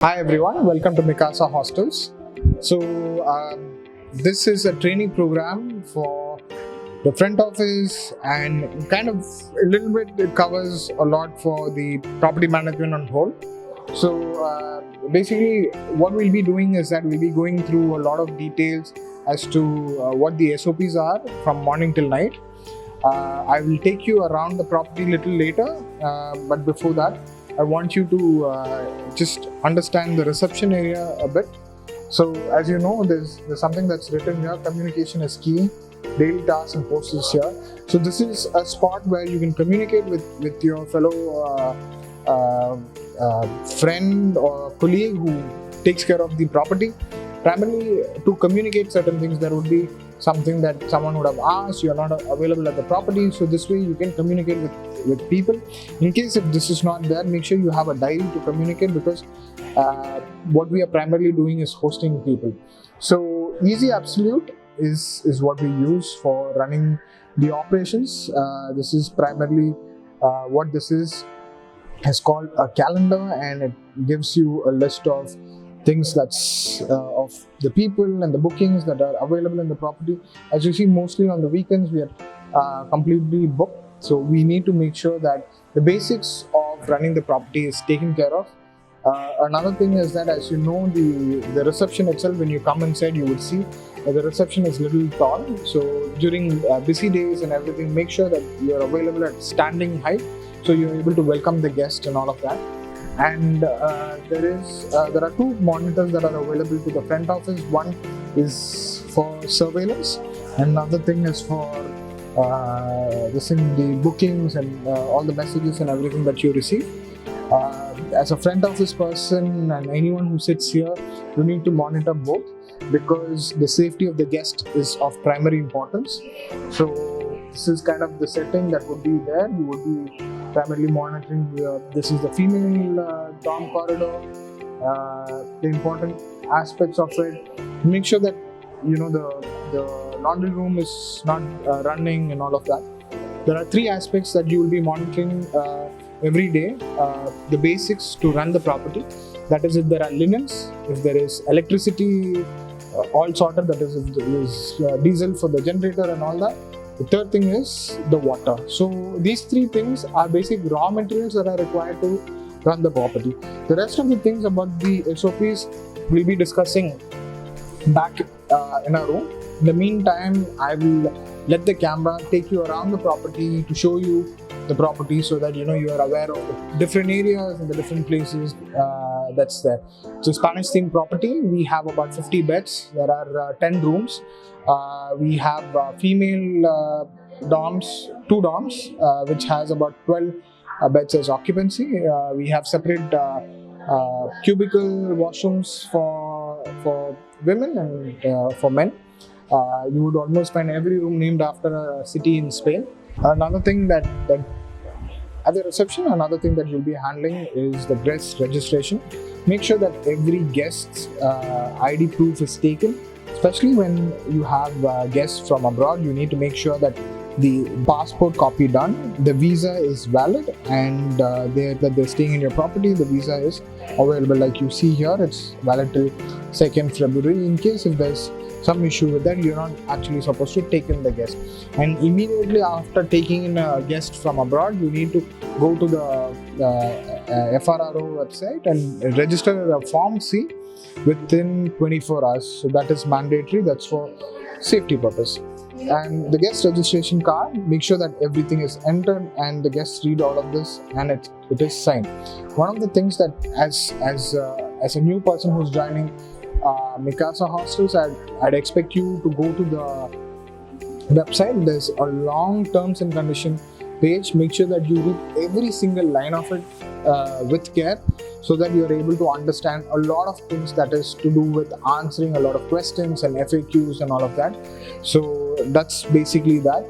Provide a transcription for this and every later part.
Hi everyone, welcome to Micasa Hostels. This is a training program for the front office and kind of a little bit it covers a lot for the property management on whole. Basically, what we'll be doing is that we'll be going through a lot of details as to what the SOPs are from morning till night. I will take you around the property a little later, but before that, I want you to just understand the reception area a bit. So, as you know, there's something that's written here: communication is key. Daily tasks and posts is here. So, this is a spot where you can communicate with your fellow friend or colleague who takes care of the property. Primarily to communicate certain things, there would be something that someone would have asked, you're not available at the property, so this way you can communicate with people. In case if this is not there, make sure you have a diary to communicate, because what we are primarily doing is hosting people. So Easy Absolute is what we use for running the operations. This is primarily what this is called a calendar, and it gives you a list of things that's of the people and the bookings that are available in the property. As you see, mostly on the weekends we are completely booked, so we need to make sure that the basics of running the property is taken care of. Another thing is that, as you know, the reception itself, when you come inside, you would see the reception is little tall. So during busy days and everything, make sure that you're available at standing height, so you're able to welcome the guest and all of that. And there are two monitors that are available to the front office. One is for surveillance, and another thing is for the bookings and all the messages and everything that you receive. As a front office person and anyone who sits here, you need to monitor both, because the safety of the guest is of primary importance. So this is kind of the setting that would be there. You would be primarily monitoring this is the female dorm corridor, the important aspects of it. Make sure that the laundry room is not running and all of that. There are three aspects that you will be monitoring every day. The basics to run the property, that is if there are linens, if there is electricity all sorted, that is if there is diesel for the generator and all that. The third thing is the water. So these three things are basic raw materials that are required to run the property. The rest of the things about the SOPs we'll be discussing back in our room. In the meantime, I will let the camera take you around the property to show you the property, so that you are aware of the different areas and the different places that's there. So Spanish themed property, we have about 50 beds. There are 10 rooms. We have female dorms, 2 dorms, which has about 12 beds as occupancy. We have separate cubicle washrooms for women and for men. You would almost find every room named after a city in Spain. Another thing that at the reception, another thing that you'll be handling is the guest registration. Make sure that every guest's ID proof is taken. Especially when you have guests from abroad, you need to make sure that the passport copy done, the visa is valid, and that they're staying in your property, the visa is available. Like you see here, it's valid till 2nd February. In case if there's some issue with that, you're not actually supposed to take in the guest. And immediately after taking in a guest from abroad, you need to go to the FRRO website and register a Form C within 24 hours. So that is mandatory. That's for safety purpose. And the guest registration card, make sure that everything is entered and the guests read all of this and it is signed. One of the things that as a new person who's joining Micasa Hostels, I'd expect you to go to the website. There's a long terms and condition page. Make sure that you read every single line of it with care, so that you're able to understand a lot of things that is to do with answering a lot of questions and FAQs and all of that. So that's basically that.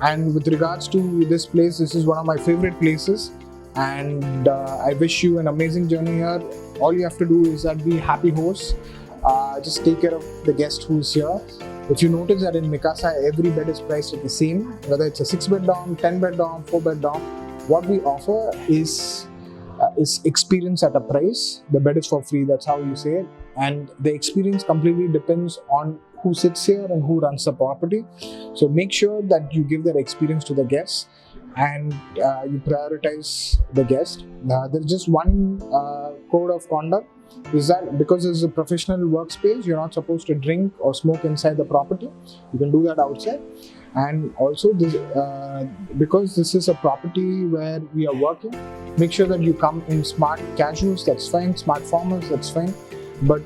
And with regards to this place, this is one of my favorite places, and I wish you an amazing journey here. All you have to do is that be happy hosts. Just take care of the guest who's here. If you notice that in Micasa, every bed is priced at the same, whether it's a 6-bed dorm, 10-bed dorm, 4-bed dorm. What we offer is is experience at a price. The bed is for free, that's how you say it. And the experience completely depends on who sits here and who runs the property. So make sure that you give that experience to the guests, and you prioritize the guest. There's just one code of conduct, is that because it's a professional workspace, you're not supposed to drink or smoke inside the property. You can do that outside. And also this, because this is a property where we are working, make sure that you come in smart casuals, that's fine, smart formals, that's fine, but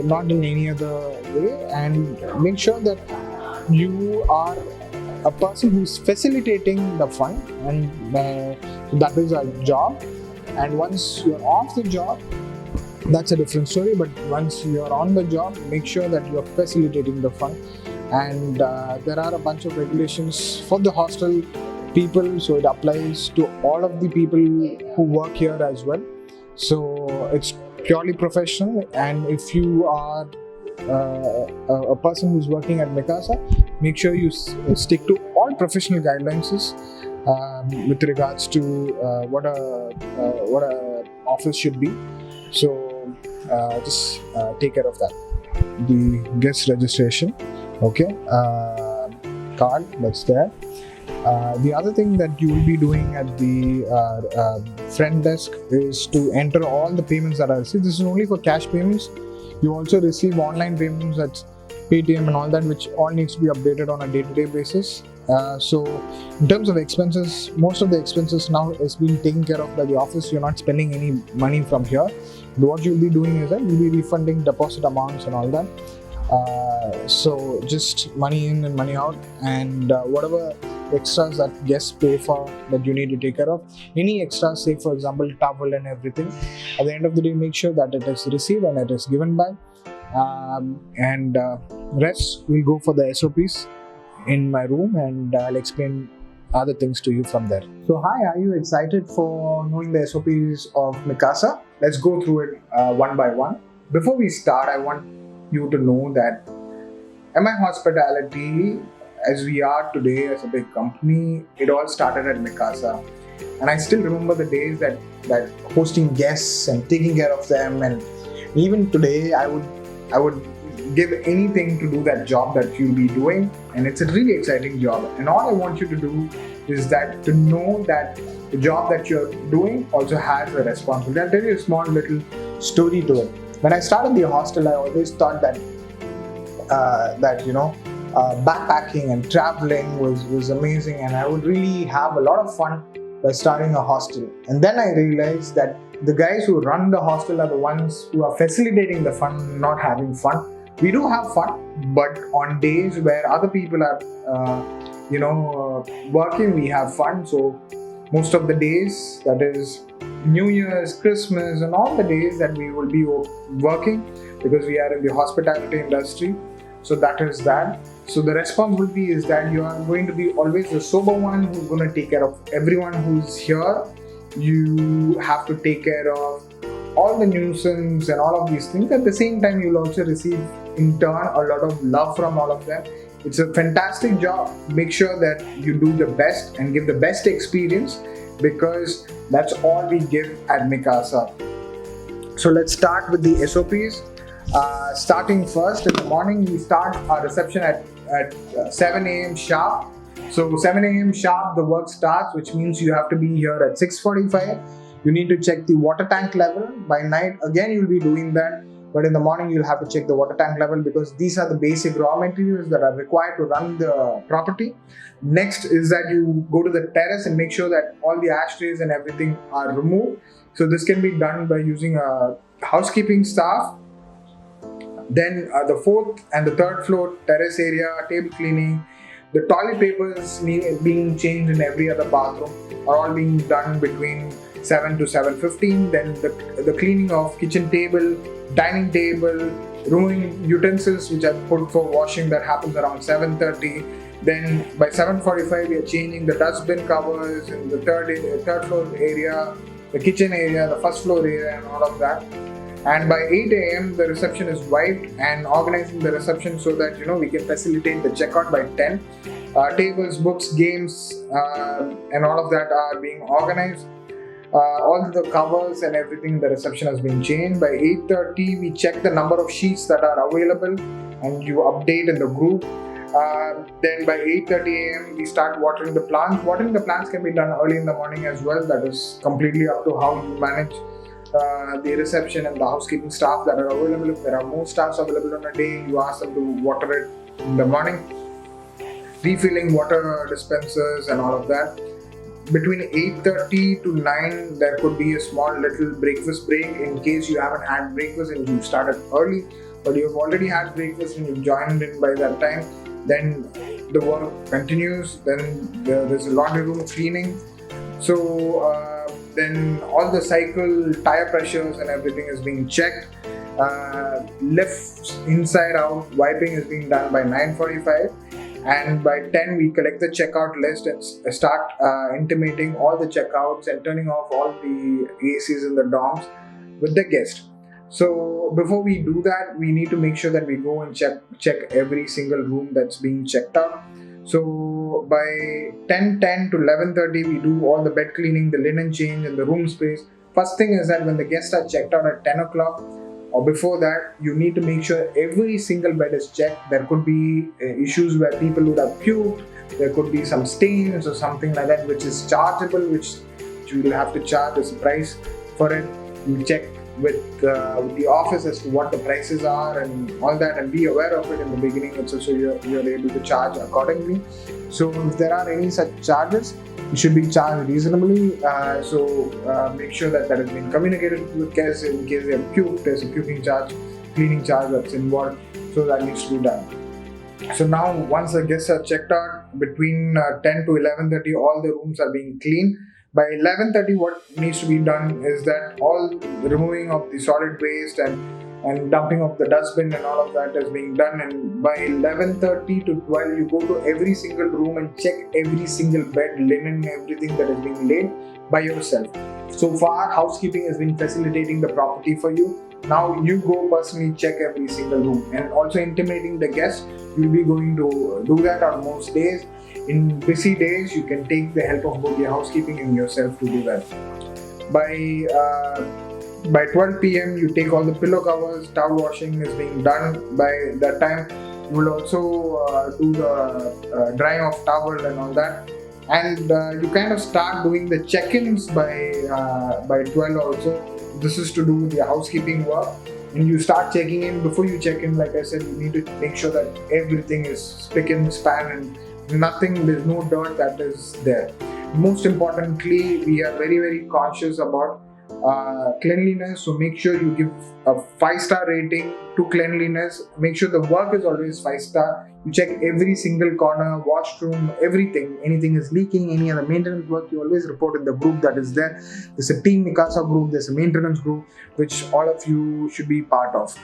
not in any other way. And make sure that you are a person who's facilitating the fun, and that is our job. And once you're off the job, that's a different story, but once you're on the job, make sure that you're facilitating the fun. And there are a bunch of regulations for the hostel people, so it applies to all of the people who work here as well. So it's purely professional, and if you are a person who's working at Micasa, make sure you stick to all professional guidelines with regards to what a office should be. So just take care of that. The guest registration, okay, card that's there. The other thing that you will be doing at the front desk is to enter all the payments that are received. This is only for cash payments. You also receive online payments, that's Paytm and all that, which all needs to be updated on a day-to-day basis. So in terms of expenses, most of the expenses now is being taken care of by the office. You're not spending any money from here. What you'll be doing is that you'll be refunding deposit amounts and all that. So just money in and money out, and whatever extras that guests pay for that you need to take care of. Any extras, say for example towel and everything, at the end of the day, make sure that it is received and it is given back. And rest will go for the SOPs in my room, and I'll explain other things to you from there. So hi, are you excited for knowing the SOPs of Micasa? Let's go through it one by one. Before we start, I want you to know that MI Hospitality, as we are today as a big company, it all started at Micasa. And I still remember the days that hosting guests and taking care of them, and even today I would give anything to do that job that you'll be doing, and it's a really exciting job. And all I want you to do is that to know that the job that you're doing also has a responsibility. I'll tell you a small little story to it. When I started the hostel, I always thought that backpacking and traveling was amazing, and I would really have a lot of fun by starting a hostel. And then I realized that the guys who run the hostel are the ones who are facilitating the fun, not having fun. We do have fun, but on days where other people are working, we have fun. So most of the days, that is New Year's, Christmas, and all the days that we will be working, because we are in the hospitality industry. So that is that. So the responsibility is that you are going to be always the sober one who's going to take care of everyone who's here. You have to take care of all the nuisance and all of these things. At the same time, you'll also receive in turn a lot of love from all of them. It's a fantastic job. Make sure that you do the best and give the best experience, because that's all we give at Micasa. So let's start with the SOPs. Starting first in the morning, we start our reception at 7 a.m. sharp. So 7 a.m. sharp, the work starts, which means you have to be here at 6:45. You need to check the water tank level. By night, again, you'll be doing that. But in the morning, you'll have to check the water tank level, because these are the basic raw materials that are required to run the property. Next is that you go to the terrace and make sure that all the ashtrays and everything are removed. So this can be done by using a housekeeping staff. Then the fourth and the third floor terrace area, table cleaning, the toilet papers being changed in every other bathroom are all being done between 7 to 7:15. Then the cleaning of kitchen table, dining table, room utensils which are put for washing, that happens around 7:30. Then by 7:45 we are changing the dustbin covers in the third floor area, the kitchen area, the first floor area, and all of that. And by 8 a.m. the reception is wiped and organizing the reception so that we can facilitate the checkout by 10. Tables, books, games, and all of that are being organized. All the covers and everything in the reception has been changed. By 8:30, we check the number of sheets that are available and you update in the group. Then by 8:30 a.m. we start watering the plants. Watering the plants can be done early in the morning as well. That is completely up to how you manage the reception and the housekeeping staff that are available. If there are more staffs available on a day, you ask them to water it in the morning. Refilling water dispensers and all of that. Between 8:30 to 9, there could be a small little breakfast break in case you haven't had breakfast and you started early, but you've already had breakfast and you've joined in by that time. Then the work continues. Then there's a laundry room cleaning. So then all the cycle tire pressures and everything is being checked. Lifts inside out wiping is being done by 9:45. And by 10 we collect the checkout list and start intimating all the checkouts and turning off all the ACs in the dorms with the guest. So before we do that, we need to make sure that we go and check every single room that's being checked out. So by 10:10 to 11:30 we do all the bed cleaning, the linen change and the room space. First thing is that when the guests are checked out at 10 o'clock or before that, you need to make sure every single bed is checked. There could be issues where people would have puked, there could be some stains or something like that which is chargeable, which you will have to charge as a price for it. You check with the office as to what the prices are and all that, and be aware of it in the beginning so you're able to charge accordingly. So if there are any such charges, it should be charged reasonably. Make sure that has been communicated with guests. In case they have puked, there's a puking charge, cleaning charge that's involved, so that needs to be done. So now once the guests are checked out, between 10 to 11:30 all the rooms are being cleaned. By 11:30 what needs to be done is that all removing of the solid waste and dumping of the dustbin and all of that is being done, and by 11:30 to 12 you go to every single room and check every single bed, linen, everything that is being laid by yourself. So far housekeeping has been facilitating the property for you. Now you go personally check every single room and also intimating the guests. You'll be going to do that on most days. In busy days you can take the help of both your housekeeping and yourself to do that. By 12 p.m. you take all the pillow covers, towel washing is being done. By that time you will also do the drying of towel and all that, and you kind of start doing the check-ins by 12 also. This is to do with your housekeeping work, and you start checking in. Before you check in, like I said, you need to make sure that everything is spick and span and there's no dirt that is there. Most importantly, we are very, very conscious about cleanliness, so make sure you give a 5-star rating to cleanliness. Make sure the work is always 5-star. You check every single corner, washroom, everything. Anything is leaking, any other maintenance work, you always report in the group that is there. There's a team Micasa group, there's a maintenance group which all of you should be part of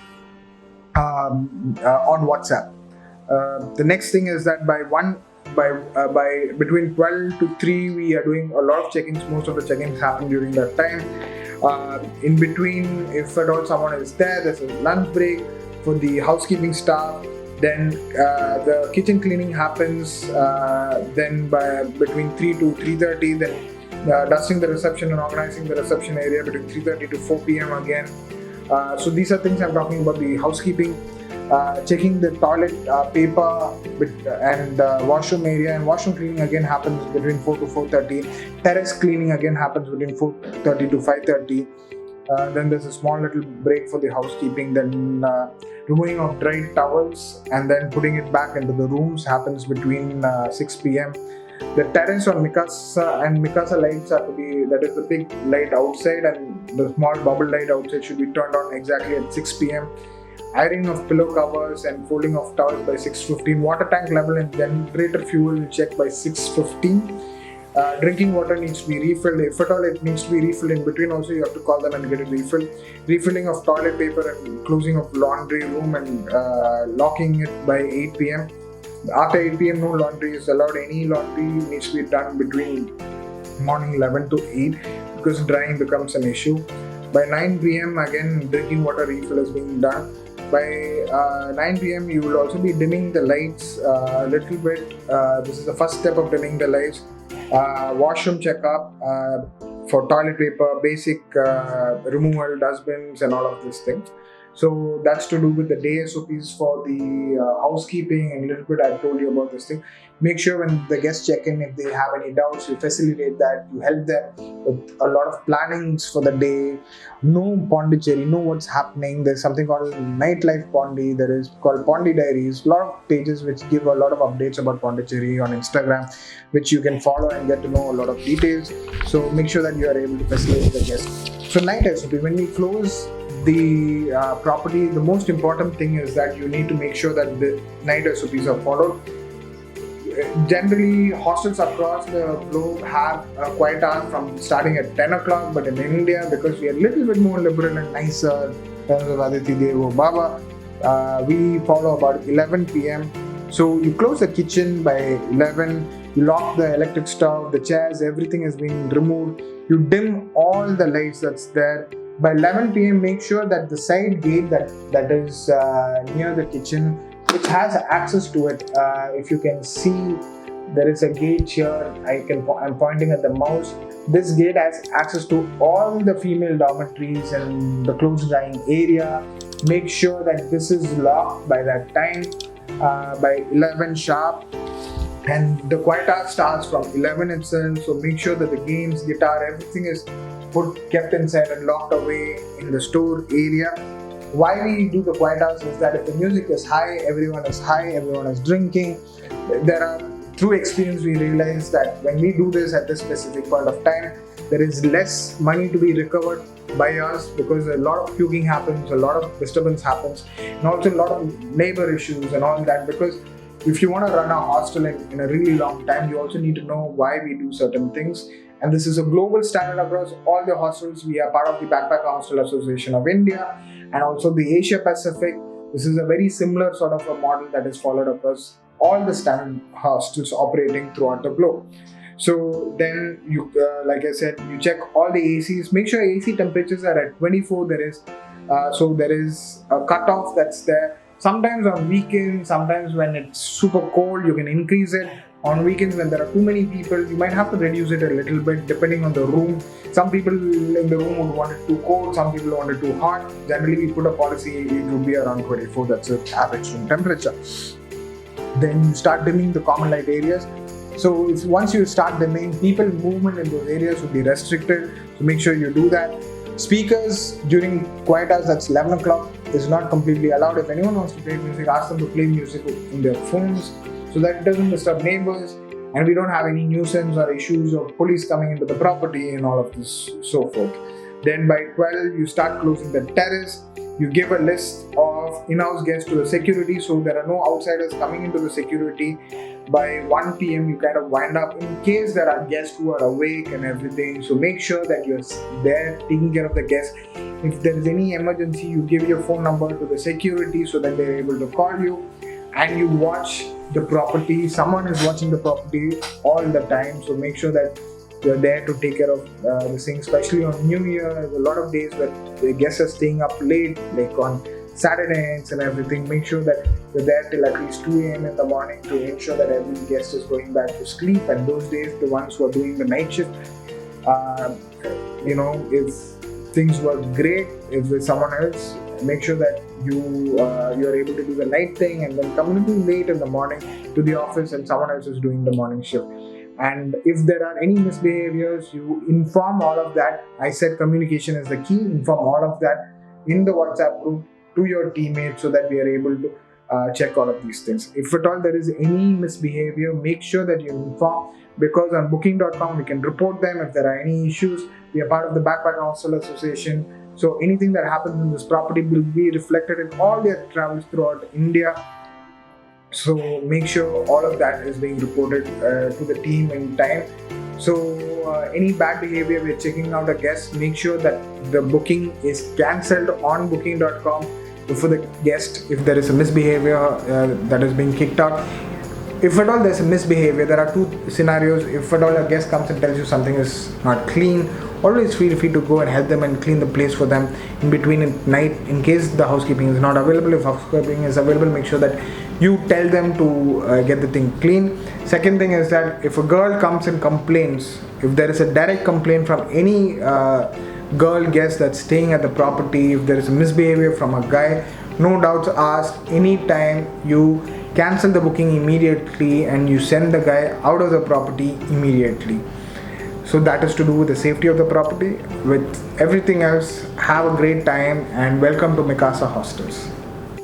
on WhatsApp. The next thing is that by between 12 to 3 we are doing a lot of check-ins. Most of the check-ins happen during that time. In between, if at all someone is there's a lunch break for the housekeeping staff. Then the kitchen cleaning happens. Then by between 3 to 3:30, then dusting the reception and organizing the reception area between 3:30 to 4 p.m. again. So these are things I'm talking about the housekeeping. Checking the toilet paper and washroom area, and washroom cleaning again happens between 4 to 4:30. Terrace cleaning again happens between 4:30 to 5:30. Then there's a small little break for the housekeeping. Then removing of dried towels and then putting it back into the rooms happens between 6 p.m. The terrace on Micasa lights are to be, that is the big light outside, and the small bubble light outside should be turned on exactly at 6 p.m. Ironing of pillow covers and folding of towels by 6:15. Water tank level and generator fuel check by 6:15. Drinking water needs to be refilled. If at all it needs to be refilled in between, also you have to call them and get it refilled. Refilling of toilet paper and closing of laundry room and locking it by 8 p.m. After 8 p.m. no laundry is allowed. Any laundry needs to be done between morning 11 to 8 because drying becomes an issue. By 9 p.m. again drinking water refill is being done. By 9 p.m. you will also be dimming the lights a little bit. This is the first step of dimming the lights. Washroom checkup. for toilet paper, basic removal, dustbins, and all of these things. So that's to do with the day SOPs for the housekeeping, and a little bit I told you about this thing. Make sure when the guests check in, if they have any doubts, you facilitate that, you help them with a lot of plannings for the day. Know Pondicherry, know what's happening. There's something called Nightlife Pondi, there is called Pondi Diaries, a lot of pages which give a lot of updates about Pondicherry on Instagram, which you can follow and get to know a lot of details. So make sure that you are able to facilitate the guests. So night SOP, when we close the property, the most important thing is that you need to make sure that the night SOPs are followed. Generally, hostels across the globe have a quiet hour from starting at 10 o'clock, but in India, because we are a little bit more liberal and nicer in terms of Aditi Devo Baba, we follow about 11 p.m. So you close the kitchen by 11, you lock the electric stove, the chairs, everything has been removed, you dim all the lights that's there. By 11 p.m., make sure that the side gate that is near the kitchen, which has access to it, if you can see, there is a gate here. I'm pointing at the mouse. This gate has access to all the female dormitories and the clothes drying area. Make sure that this is locked by that time, by 11 sharp. And the quiet hour starts from 11 itself. So make sure that the games, guitar, everything is kept inside and locked away in the store area. Why we do the quiet hours is that if the music is high, everyone is drinking. Through experience, we realize that when we do this at this specific point of time, there is less money to be recovered by us, because a lot of puking happens, a lot of disturbance happens, and also a lot of labor issues and all that. Because if you want to run a hostel in a really long time, you also need to know why we do certain things. And this is a global standard across all the hostels. We are part of the Backpacker Hostel Association of India and also the Asia Pacific. This is a very similar sort of a model that is followed across all the standard hostels operating throughout the globe. So then you, like I said, you check all the ACs. Make sure AC temperatures are at 24. There is a cutoff that's there. Sometimes on weekends, sometimes when it's super cold, you can increase it. On weekends, when there are too many people, you might have to reduce it a little bit depending on the room. Some people in the room would want it too cold, some people want it too hot. Generally, we put a policy, it would be around 24, that's the average room temperature. Then you start dimming the common light areas. So once you start dimming, people movement in those areas will be restricted. So make sure you do that. Speakers during quiet hours, that's 11 o'clock, is not completely allowed. If anyone wants to play music, ask them to play music in their phones, so that it doesn't disturb neighbors and we don't have any nuisance or issues of police coming into the property and all of this so forth. Then by 12, you start closing the terrace. You give a list of in-house guests to the security, so there are no outsiders coming into the security. By 1 p.m. you kind of wind up in case there are guests who are awake and everything. So make sure that you're there taking care of the guests. If there is any emergency, you give your phone number to the security so that they're able to call you, and you watch the property. Someone is watching the property all the time, so make sure that you're there to take care of this thing. Especially on New Year, there's a lot of days where the guests are staying up late, like on Saturday nights and everything. Make sure that you're there till at least 2 a.m. in the morning to ensure that every guest is going back to sleep. And those days, the ones who are doing the night shift, if things were great, if there's someone else, make sure that you're able to do the night thing and then come a little late in the morning to the office and someone else is doing the morning shift. And if there are any misbehaviors, you inform all of that. I said communication is the key. Inform all of that in the WhatsApp group to your teammates so that we are able to check all of these things. If at all there is any misbehavior, make sure that you inform, because on booking.com we can report them if there are any issues. We are part of the Backpacker Hostel Association. So anything that happens in this property will be reflected in all their travels throughout India. So make sure all of that is being reported to the team in time. So any bad behavior, we're checking out a guest, make sure that the booking is cancelled on booking.com before the guest. If there is a misbehavior that is being kicked out, if at all there's a misbehavior, there are two scenarios. If at all a guest comes and tells you something is not clean, always feel free to go and help them and clean the place for them in between at night. In case the housekeeping is not available, if housekeeping is available, make sure that you tell them to get the thing clean. Second thing is that if a girl comes and complains, if there is a direct complaint from any girl guest that's staying at the property, if there is a misbehavior from a guy, no doubts asked, anytime you cancel the booking immediately and you send the guy out of the property immediately. So that is to do with the safety of the property. With everything else, have a great time and welcome to Micasa Hostels.